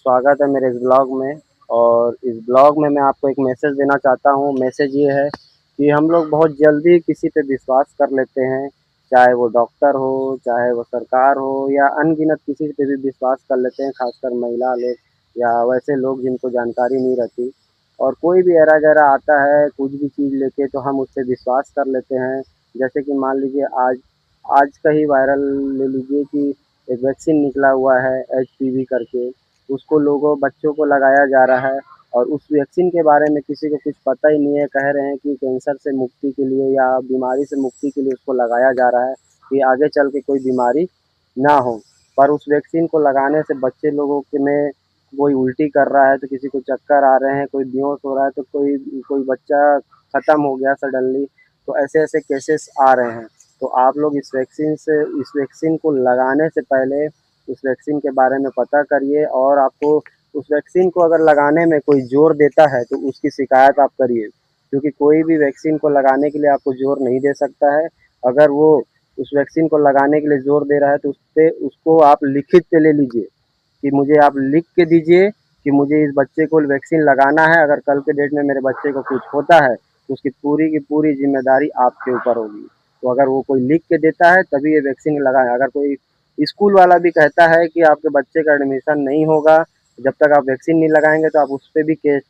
स्वागत है मेरे इस ब्लॉग में। और इस ब्लॉग में मैं आपको एक मैसेज देना चाहता हूँ। मैसेज ये है कि हम लोग बहुत जल्दी किसी पे विश्वास कर लेते हैं, चाहे वो डॉक्टर हो, चाहे वो सरकार हो, या अनगिनत किसी पे भी विश्वास कर लेते हैं, खासकर महिला लोग या वैसे लोग जिनको जानकारी नहीं रहती। और कोई भी ऐरा-गैरा आता है कुछ भी चीज़ लेके, तो हम उस पे विश्वास कर लेते हैं। जैसे कि मान लीजिए आज आज का ही वायरल ले लीजिए कि एक वैक्सीन निकला हुआ है एचपीवी करके, उसको लोगों बच्चों को लगाया जा रहा है। और उस वैक्सीन के बारे में किसी को कुछ पता ही नहीं है। कह रहे हैं कि कैंसर से मुक्ति के लिए या बीमारी से मुक्ति के लिए उसको लगाया जा रहा है कि आगे चल के कोई बीमारी ना हो। पर उस वैक्सीन को लगाने से बच्चे लोगों के में कोई उल्टी कर रहा है, तो किसी को चक्कर आ रहे हैं, कोई बेहोश हो रहा है, तो कोई कोई बच्चा ख़त्म हो गया सडनली। तो ऐसे-ऐसे केसेस आ रहे हैं। तो आप लोग इस वैक्सीन को लगाने से पहले उस वैक्सीन के बारे में पता करिए। और आपको उस वैक्सीन को अगर लगाने में कोई ज़ोर देता है तो उसकी शिकायत आप करिए, क्योंकि कोई भी वैक्सीन को लगाने के लिए आपको ज़ोर नहीं दे सकता है। अगर वो उस वैक्सीन को लगाने के लिए ज़ोर दे रहा है तो उसपे उसको आप लिखित पे ले लीजिए कि मुझे आप लिख के दीजिए कि मुझे इस बच्चे को वैक्सीन लगाना है। अगर कल के डेट में मेरे बच्चे को कुछ होता है तो उसकी पूरी की पूरी ज़िम्मेदारी आपके ऊपर होगी। तो अगर वो कोई लिख के देता है तभी ये वैक्सीन लगाएँ। अगर कोई स्कूल वाला भी कहता है कि आपके बच्चे का एडमिशन नहीं होगा जब तक आप वैक्सीन नहीं लगाएँगे, तो आप उस पे भी केस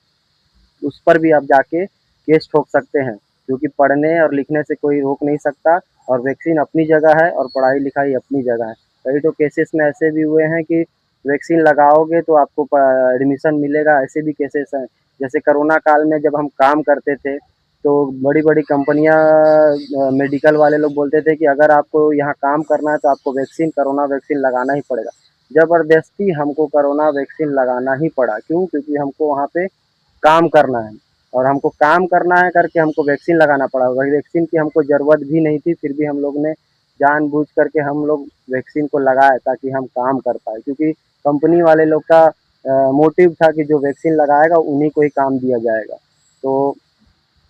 उस पर भी आप जाके केस ठोक सकते हैं, क्योंकि पढ़ने और लिखने से कोई रोक नहीं सकता। और वैक्सीन अपनी जगह है और पढ़ाई-लिखाई अपनी जगह है। कई तो केसेस में ऐसे भी हुए हैं कि वैक्सीन लगाओगे तो आपको एडमिशन मिलेगा, ऐसे भी केसेस हैं। जैसे कोरोना काल में जब हम काम करते थे, तो बड़ी-बड़ी कंपनियाँ मेडिकल वाले लोग बोलते थे कि अगर आपको यहाँ काम करना है तो आपको कोरोना वैक्सीन लगाना ही पड़ेगा। ज़बरदस्ती हमको कोरोना वैक्सीन लगाना ही पड़ा। क्यों? क्योंकि हमको वहाँ पे काम करना है और हमको काम करना है करके हमको वैक्सीन लगाना पड़ा। वही वैक्सीन की हमको ज़रूरत भी नहीं थी, फिर भी हम लोग ने जानबूझ करके हम लोग वैक्सीन को लगाए ताकि हम काम कर पाएँ, क्योंकि कंपनी वाले लोग का मोटिव था कि जो वैक्सीन लगाएगा उन्हीं को ही काम दिया जाएगा। तो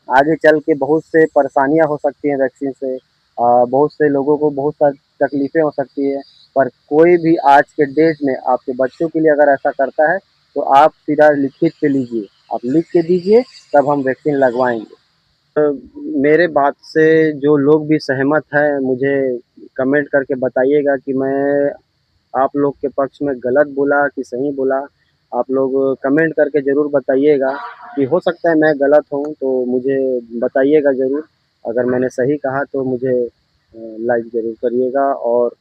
आगे चल के बहुत से परेशानियाँ हो सकती हैं वैक्सीन से। बहुत से लोगों को बहुत सारी तकलीफ़ें हो सकती है। पर कोई भी आज के डेट में आपके बच्चों के लिए अगर ऐसा करता है, तो आप सीधा लिखित पे लीजिए, आप लिख के दीजिए, तब हम वैक्सीन लगवाएँगे। मेरे बात से जो लोग भी सहमत हैं, मुझे कमेंट करके बताइएगा कि मैं आप लोग के पक्ष में गलत बोला कि सही बोला। आप लोग कमेंट करके ज़रूर बताइएगा कि हो सकता है मैं गलत हूँ, तो मुझे बताइएगा ज़रूर। अगर मैंने सही कहा तो मुझे लाइक ज़रूर करिएगा और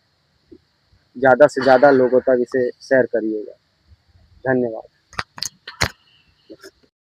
ज़्यादा से ज़्यादा लोगों तक इसे शेयर करिएगा। धन्यवाद।